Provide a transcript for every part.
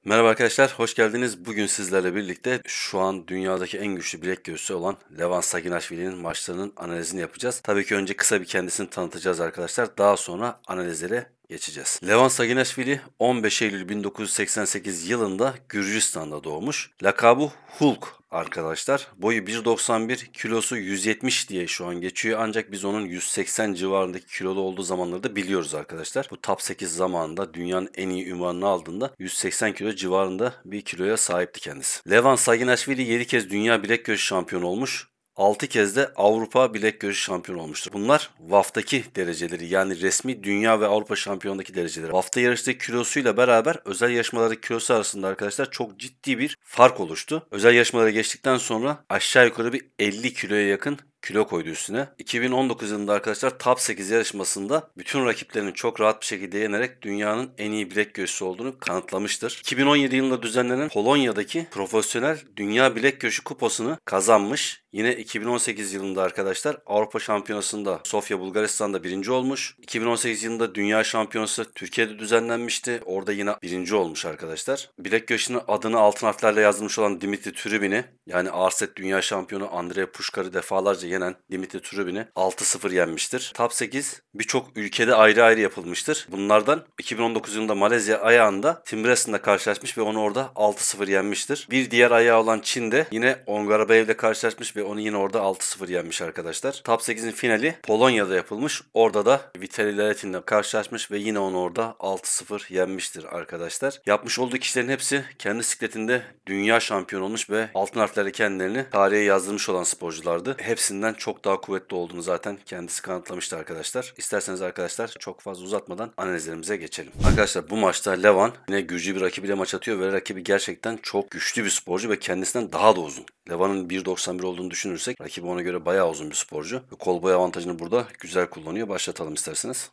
Merhaba arkadaşlar, hoş geldiniz. Bugün sizlerle birlikte şu an dünyadaki en güçlü bilek göğüsü olan Levan Saginashvili'nin maçlarının analizini yapacağız. Tabii ki önce kısa bir kendisini tanıtacağız arkadaşlar. Daha sonra analizlere geçeceğiz. Levan Saginashvili 15 Eylül 1988 yılında Gürcistan'da doğmuş. Lakabı Hulk arkadaşlar. Boyu 1.91, kilosu 170 diye şu an geçiyor. Ancak biz onun 180 civarındaki kilolu olduğu zamanları da biliyoruz arkadaşlar. Bu top 8 zamanında dünyanın en iyi ünvanını aldığında 180 kilo civarında bir kiloya sahipti kendisi. Levan Saginashvili 7 kez dünya bilek güreşi şampiyonu olmuş. 6 kez de Avrupa bilek güreşi şampiyonu olmuştur. Bunlar WAF'taki dereceleri, yani resmi dünya ve Avrupa şampiyonundaki dereceleri. WAF'ta yarıştığı kilosuyla beraber özel yarışmaları kilosu arasında arkadaşlar çok ciddi bir fark oluştu. Özel yarışmalara geçtikten sonra aşağı yukarı bir 50 kiloya yakın kilo koydu üstüne. 2019 yılında arkadaşlar Top 8 yarışmasında bütün rakiplerini çok rahat bir şekilde yenerek dünyanın en iyi bilek güreşçisi olduğunu kanıtlamıştır. 2017 yılında düzenlenen Polonya'daki Profesyonel Dünya Bilek Güreşi Kupası'nı kazanmış. Yine 2018 yılında arkadaşlar Avrupa Şampiyonası'nda Sofya, Bulgaristan'da birinci olmuş. 2018 yılında Dünya Şampiyonası Türkiye'de düzenlenmişti. Orada yine birinci olmuş arkadaşlar. Bilek güreşinin adını altın harflerle yazılmış olan Dimitri Trubin'i, yani ağır set dünya şampiyonu Andrei Pushkar'ı defalarca yenen Dimitri Trubin'i 6-0 yenmiştir. Top 8 birçok ülkede ayrı ayrı yapılmıştır. Bunlardan 2019 yılında Malezya ayağında Tim Breston'la karşılaşmış ve onu orada 6-0 yenmiştir. Bir diğer ayağı olan Çin'de yine Ongarabeyev'le karşılaşmış ve onu yine orada 6-0 yenmiş arkadaşlar. Top 8'in finali Polonya'da yapılmış. Orada da Vitali Laletin'le karşılaşmış ve yine onu orada 6-0 yenmiştir arkadaşlar. Yapmış olduğu kişilerin hepsi kendi sikletinde dünya şampiyonu olmuş ve altın harflerle kendilerini tarihe yazdırmış olan sporculardı. Hepsinden çok daha kuvvetli olduğunu zaten kendisi kanıtlamıştı arkadaşlar. İsterseniz arkadaşlar çok fazla uzatmadan analizlerimize geçelim. Arkadaşlar bu maçta Levan yine Gürcü bir rakibiyle maç atıyor ve rakibi gerçekten çok güçlü bir sporcu ve kendisinden daha da uzun. Levan'ın 1.91 olduğunu düşünürsek rakibi ona göre bayağı uzun bir sporcu. Ve kol boyu avantajını burada güzel kullanıyor. Başlatalım isterseniz.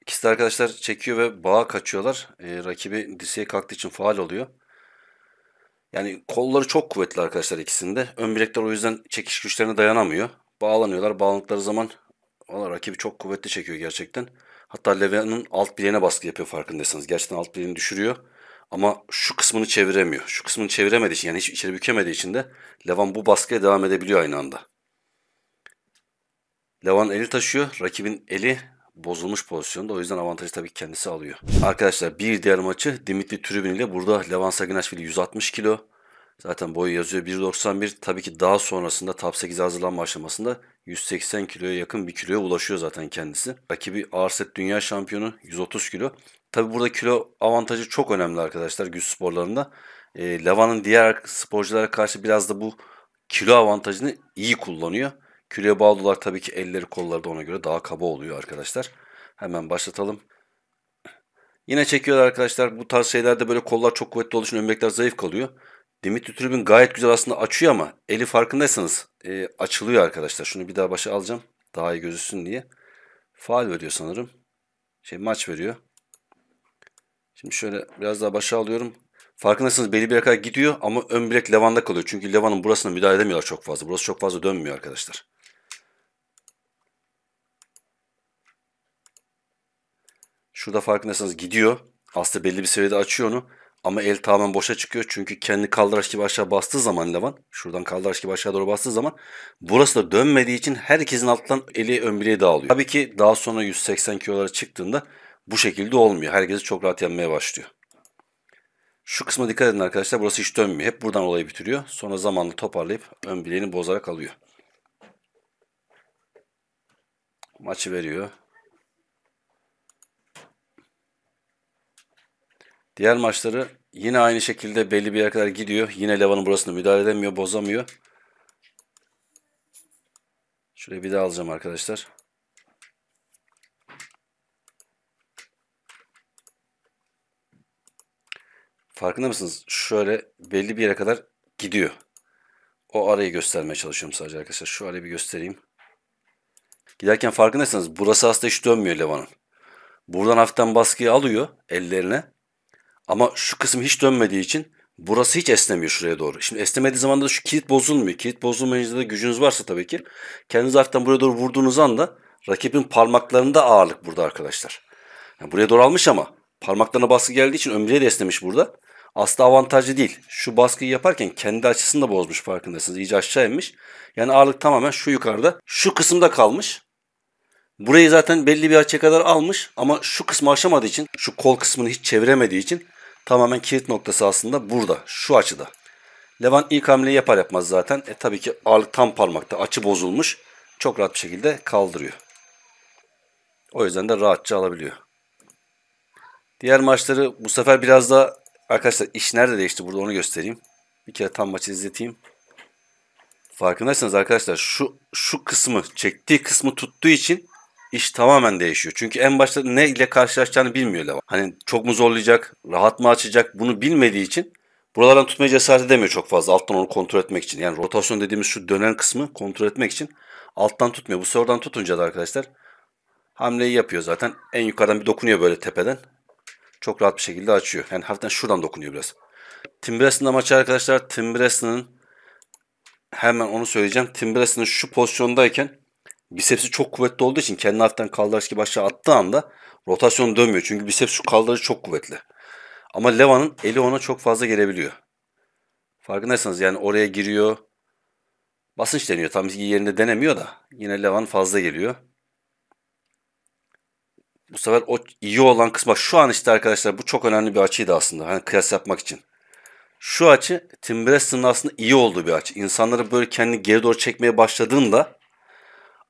İkisi de arkadaşlar çekiyor ve bağa kaçıyorlar. Rakibi dirseğe kalktığı için faul oluyor. Yani kolları çok kuvvetli arkadaşlar ikisinde. Ön bilekler o yüzden çekiş güçlerine dayanamıyor. Bağlanıyorlar. Bağlandıkları zaman rakibi çok kuvvetli çekiyor gerçekten. Hatta Levan'ın alt bileğine baskı yapıyor farkındaysanız. Gerçekten alt bileğini düşürüyor. Ama şu kısmını çeviremiyor. Şu kısmını çeviremediği için, yani hiç içeri bükemediği için de Levan bu baskıya devam edebiliyor aynı anda. Levan eli taşıyor. Rakibin eli bozulmuş pozisyonda. O yüzden avantajı tabii ki kendisi alıyor. Arkadaşlar bir diğer maçı Dimitri Trubin ile, burada Levan Saginashvili 160 kilo. Zaten boyu yazıyor 1.91. Tabii ki daha sonrasında Top 8'e hazırlanma aşamasında 180 kiloya yakın bir kiloya ulaşıyor zaten kendisi. Rakibi ağır set dünya şampiyonu 130 kilo. Tabii burada kilo avantajı çok önemli arkadaşlar güç sporlarında. Levan'ın diğer sporculara karşı biraz da bu kilo avantajını iyi kullanıyor. Kiloya bağlı olarak tabii ki elleri kolları da ona göre daha kaba oluyor arkadaşlar. Hemen başlatalım. Yine çekiyorlar arkadaşlar. Bu tarz şeylerde böyle kollar çok kuvvetli olduğu için ön bilekler zayıf kalıyor. Dimitri Trubin gayet güzel aslında açıyor ama eli farkındaysanız açılıyor arkadaşlar. Şunu bir daha başa alacağım. Daha iyi gözüksün diye. Faul veriyor sanırım. Maç veriyor. Şimdi şöyle biraz daha başa alıyorum. Farkındaysanız belli bir yere kadar gidiyor ama ön bilek Levan'da kalıyor. Çünkü Levan'ın burasına müdahale edemiyorlar çok fazla. Burası çok fazla dönmüyor arkadaşlar. Şurada farkındaysanız gidiyor. Aslında belli bir seviyede açıyor onu. Ama el tamamen boşa çıkıyor. Çünkü kendi kaldıraç gibi aşağı bastığı zaman Levan, şuradan kaldıraç gibi aşağı doğru bastığı zaman burası da dönmediği için herkesin alttan eli ön bileğe dağılıyor. Tabii ki daha sonra 180 kilolara çıktığında bu şekilde olmuyor. Herkesi çok rahat yenmeye başlıyor. Şu kısma dikkat edin arkadaşlar. Burası hiç dönmüyor. Hep buradan olayı bitiriyor. Sonra zamanla toparlayıp ön bileğini bozarak alıyor. Maçı veriyor. Diğer maçları yine aynı şekilde belli bir yere kadar gidiyor. Yine Levan'ın burasını müdahale edemiyor, bozamıyor. Şurayı bir daha alacağım arkadaşlar. Farkında mısınız? Şöyle belli bir yere kadar gidiyor. O arayı göstermeye çalışıyorum sadece arkadaşlar. Şu arayı bir göstereyim. Giderken farkındaysanız burası aslında hiç dönmüyor Levan'ın. Buradan hafiften baskıyı alıyor ellerine. Ama şu kısım hiç dönmediği için burası hiç esnemiyor şuraya doğru. Şimdi esnemediği zaman da şu kilit bozulmuyor. Kilit bozulmayınca da gücünüz varsa tabii ki kendiniz hafiften buraya doğru vurduğunuz anda rakibin parmaklarında ağırlık burada arkadaşlar. Yani buraya doğru almış ama parmaklarına baskı geldiği için ön bileği de esnemiş burada. Aslında avantajlı değil. Şu baskıyı yaparken kendi açısını da bozmuş farkındasınız. İyice aşağı inmiş. Yani ağırlık tamamen şu yukarıda. Şu kısımda kalmış. Burayı zaten belli bir açıya kadar almış ama şu kısmı aşamadığı için, şu kol kısmını hiç çeviremediği için tamamen kilit noktası aslında burada, şu açıda. Levan ilk hamleyi yapar yapmaz zaten. Tabii ki ağırlık tam parmakta, açı bozulmuş. Çok rahat bir şekilde kaldırıyor. O yüzden de rahatça alabiliyor. Diğer maçları bu sefer biraz daha arkadaşlar iş nerede değişti burada onu göstereyim. Bir kere tam maçı izleteyim. Farkındaysanız arkadaşlar şu kısmı, çektiği kısmı tuttuğu için iş tamamen değişiyor. Çünkü en başta ne ile karşılaşacağını bilmiyor Levan. Hani çok mu zorlayacak, rahat mı açacak bunu bilmediği için buralardan tutmaya cesaret edemiyor çok fazla alttan onu kontrol etmek için. Yani rotasyon dediğimiz şu dönen kısmı kontrol etmek için alttan tutmuyor. Bu sefer oradan tutunca da arkadaşlar hamleyi yapıyor zaten. En yukarıdan bir dokunuyor böyle tepeden. Çok rahat bir şekilde açıyor. Yani hafiften şuradan dokunuyor biraz. Tim Breslin'de maçı arkadaşlar. Tim Breslin'in hemen onu söyleyeceğim. Tim Breslin'in şu pozisyondayken bisepsi çok kuvvetli olduğu için kendini hafiften kaldıraç gibi aşağı attığı anda rotasyon dönmüyor. Çünkü biceps şu kaldırıcı çok kuvvetli. Ama Levan'ın eli ona çok fazla gelebiliyor. Farkındaysanız yani oraya giriyor. Basınç deniyor. Tam yerinde denemiyor da yine Levan fazla geliyor. Bu sefer o iyi olan kısmı bak şu an işte arkadaşlar bu çok önemli bir açıydı aslında. Hani kıyas yapmak için. Şu açı Tim Breslin'in aslında iyi olduğu bir açı. İnsanları böyle kendi geri doğru çekmeye başladığında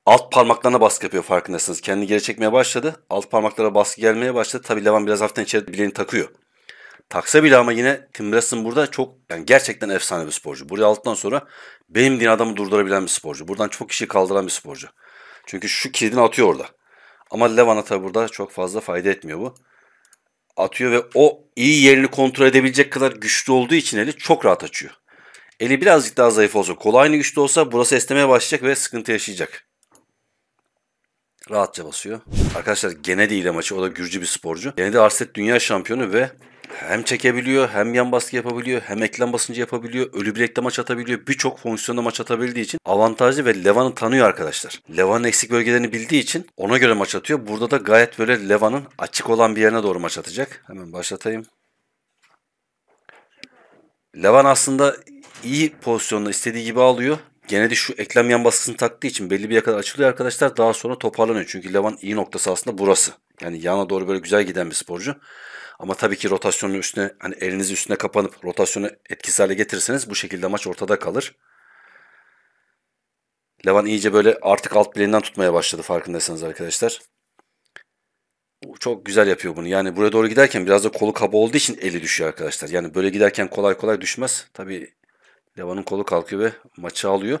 alt parmaklarına baskı yapıyor farkındasınız. Kendini geri çekmeye başladı. Alt parmaklara baskı gelmeye başladı. Tabi Levan biraz hafiften içeri bileğini takıyor. Taksa bile ama yine Tim Bressin burada çok yani gerçekten efsane bir sporcu. Buraya aldıktan sonra benim din adamı durdurabilen bir sporcu. Buradan çok kişi kaldıran bir sporcu. Çünkü şu kilidini atıyor orada. Ama Levan'a tabi burada çok fazla fayda etmiyor bu. Atıyor ve o iyi yerini kontrol edebilecek kadar güçlü olduğu için eli çok rahat açıyor. Eli birazcık daha zayıf olsa, kolu aynı güçlü olsa burası esnemeye başlayacak ve sıkıntı yaşayacak. Rahatça basıyor. Arkadaşlar Gennady ile maçı. O da Gürcü bir sporcu. Gennady Arset dünya şampiyonu ve hem çekebiliyor, hem yan baskı yapabiliyor, hem eklem basıncı yapabiliyor, ölü bilekte maç atabiliyor. Birçok fonksiyonda maç atabildiği için avantajlı ve Levan'ı tanıyor arkadaşlar. Levan'ın eksik bölgelerini bildiği için ona göre maç atıyor. Burada da gayet böyle Levan'ın açık olan bir yerine doğru maç atacak. Hemen başlatayım. Levan aslında iyi pozisyonda istediği gibi alıyor. Gene de şu eklem yan baskısını taktığı için belli bir yere kadar açılıyor arkadaşlar. Daha sonra toparlanıyor. Çünkü Levan iyi noktası aslında burası. Yani yana doğru böyle güzel giden bir sporcu. Ama tabii ki rotasyonun üstüne hani elinizi üstüne kapanıp rotasyonu etkisiz hale getirirseniz bu şekilde maç ortada kalır. Levan iyice böyle artık alt bileğinden tutmaya başladı farkındaysanız arkadaşlar. Çok güzel yapıyor bunu. Yani buraya doğru giderken biraz da kolu kaba olduğu için eli düşüyor arkadaşlar. Yani böyle giderken kolay kolay düşmez. Tabii Levan'ın kolu kalkıyor ve maçı alıyor.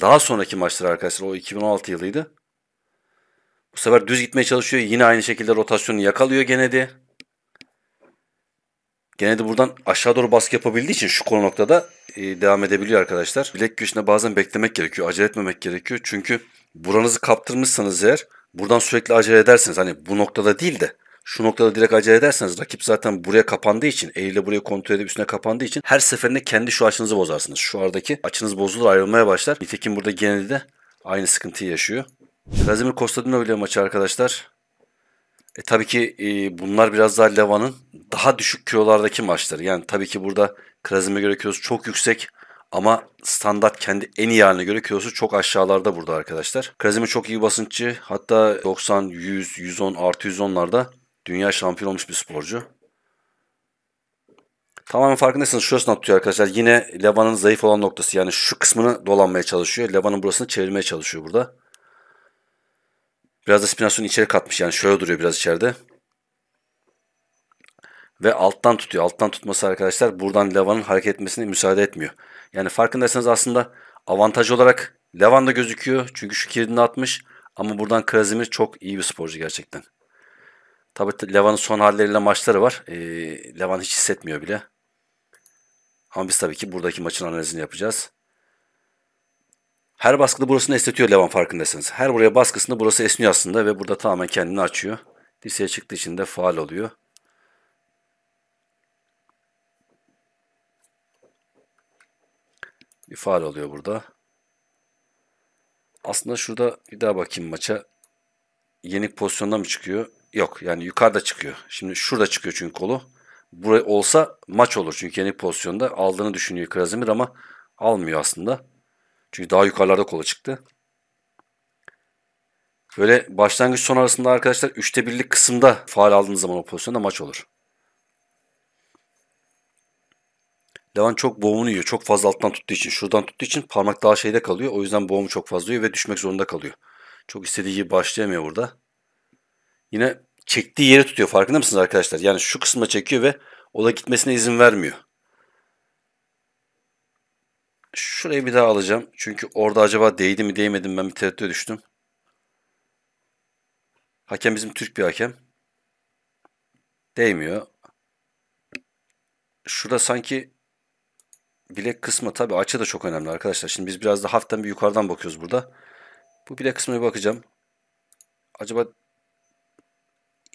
Daha sonraki maçlar arkadaşlar o 2016 yılıydı. Bu sefer düz gitmeye çalışıyor. Yine aynı şekilde rotasyonu yakalıyor Gennady. Gennady buradan aşağı doğru baskı yapabildiği için şu konu noktada devam edebiliyor arkadaşlar. Bilek güçüne bazen beklemek gerekiyor. Acele etmemek gerekiyor. Çünkü buranızı kaptırmışsanız eğer buradan sürekli acele ederseniz hani bu noktada değil de şu noktada direkt acele ederseniz rakip zaten buraya kapandığı için eliyle burayı kontrol edip üstüne kapandığı için her seferinde kendi şu açınızı bozarsınız. Şu aradaki açınız bozulur ayrılmaya başlar. Nitekim burada Gennady de aynı sıkıntıyı yaşıyor. Kazimir Kostadinov ile maçı arkadaşlar. Tabii ki bunlar biraz daha Levan'ın daha düşük kilolardaki maçları. Yani tabii ki burada Krasim'e göre kilosu çok yüksek ama standart kendi en iyi haline göre kilosu çok aşağılarda burada arkadaşlar. Krasimir çok iyi basınççı. Hatta 90, 100, 110, artı 110'larda dünya şampiyon olmuş bir sporcu. Tamamen farkındaysanız şurasını atıyor arkadaşlar. Yine Levan'ın zayıf olan noktası. Yani şu kısmını dolanmaya çalışıyor. Levan'ın burasını çevirmeye çalışıyor burada. Biraz da spinasyonu içeri katmış. Yani şöyle duruyor biraz içeride. Ve alttan tutuyor. Alttan tutması arkadaşlar buradan Levan'ın hareket etmesine müsaade etmiyor. Yani farkındaysanız aslında avantaj olarak Levan da gözüküyor. Çünkü şu kilidini atmış. Ama buradan Krasimir çok iyi bir sporcu gerçekten. Tabii Levan'ın son halleriyle maçları var. Levan hiç hissetmiyor bile. Ama biz tabii ki buradaki maçın analizini yapacağız. Her baskıda burasını esnetiyor Levan farkındaysanız. Her buraya baskısında burası esniyor aslında ve burada tamamen kendini açıyor. Dirseğe çıktığı için de faul oluyor. Bir faul oluyor burada. Aslında şurada bir daha bakayım maça. Yenik pozisyonda mı çıkıyor? yok. Yani yukarıda çıkıyor. Şimdi şurada çıkıyor çünkü kolu. Buraya olsa maç olur. Çünkü yeni pozisyonda aldığını düşünüyor Krasimir ama almıyor aslında. Çünkü daha yukarılarda kolu çıktı. Böyle başlangıç son arasında arkadaşlar 3'te 1'lik kısımda faul aldığınız zaman o pozisyonda maç olur. Levan çok boğumunu yiyor. Çok fazla alttan tuttuğu için, şuradan tuttuğu için parmak daha şeyde kalıyor. O yüzden boğumu çok fazla yiyor ve düşmek zorunda kalıyor. Çok istediği gibi başlayamıyor burada. Yine çektiği yeri tutuyor. Farkında mısınız arkadaşlar? Yani şu kısma çekiyor ve o da gitmesine izin vermiyor. Şurayı bir daha alacağım. Çünkü orada acaba değdi mi değmedi mi ben bir tereddüte düştüm. Hakem bizim Türk bir hakem. Değmiyor. Şurada sanki bilek kısmı, tabii açı da çok önemli arkadaşlar. Şimdi biz biraz da hafiften bir yukarıdan bakıyoruz burada. Bu bilek kısmına bir bakacağım. Acaba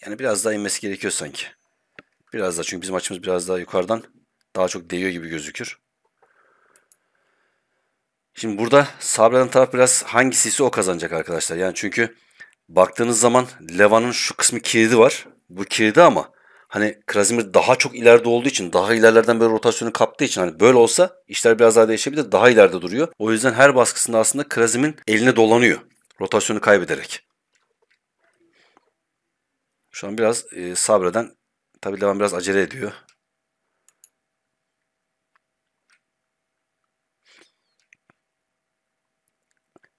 yani biraz daha inmesi gerekiyor sanki. Biraz daha, çünkü bizim açımız biraz daha yukarıdan daha çok değiyor gibi gözükür. Şimdi burada sabreden taraf biraz hangisiyse o kazanacak arkadaşlar. Yani çünkü baktığınız zaman Levan'ın şu kısmı kilidi var. Bu kilidi ama hani Krasimir daha çok ileride olduğu için, daha ilerlerden böyle rotasyonu kaptığı için, hani böyle olsa işler biraz daha değişebilir. Daha ileride duruyor. O yüzden her baskısında aslında Krasim'in eline dolanıyor. Rotasyonu kaybederek. Şu an biraz sabreden, tabii Levan biraz acele ediyor.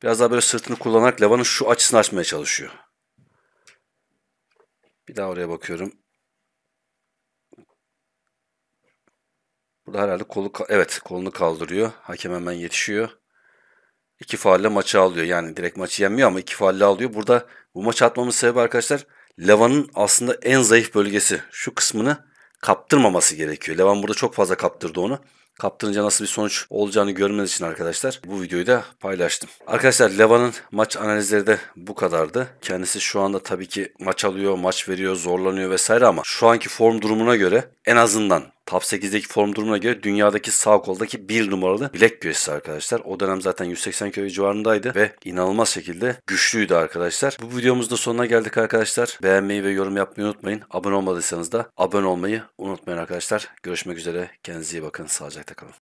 Biraz daha böyle sırtını kullanarak Levan'ın şu açısını açmaya çalışıyor. Bir daha oraya bakıyorum. Burada herhalde evet, kolunu kaldırıyor. Hakem hemen yetişiyor. İki faulle maçı alıyor. Yani direkt maçı yenmiyor ama iki faulle alıyor. Burada bu maçı atmamın sebebi arkadaşlar, Levan'ın aslında en zayıf bölgesi. Şu kısmını kaptırmaması gerekiyor. Levan burada çok fazla kaptırdı onu. Kaptırınca nasıl bir sonuç olacağını görmeniz için arkadaşlar bu videoyu da paylaştım. Arkadaşlar Levan'ın maç analizleri de bu kadardı. Kendisi şu anda tabii ki maç alıyor, maç veriyor, zorlanıyor vesaire ama şu anki form durumuna göre, en azından Top 8'deki form durumuna göre dünyadaki sağ koldaki bir numaralı bilek güreşçisi arkadaşlar. O dönem zaten 180 kilo civarındaydı ve inanılmaz şekilde güçlüydü arkadaşlar. Bu videomuzun da sonuna geldik arkadaşlar. Beğenmeyi ve yorum yapmayı unutmayın. Abone olmadıysanız da abone olmayı unutmayın arkadaşlar. Görüşmek üzere. Kendinize iyi bakın. Sağlıcakla kalın.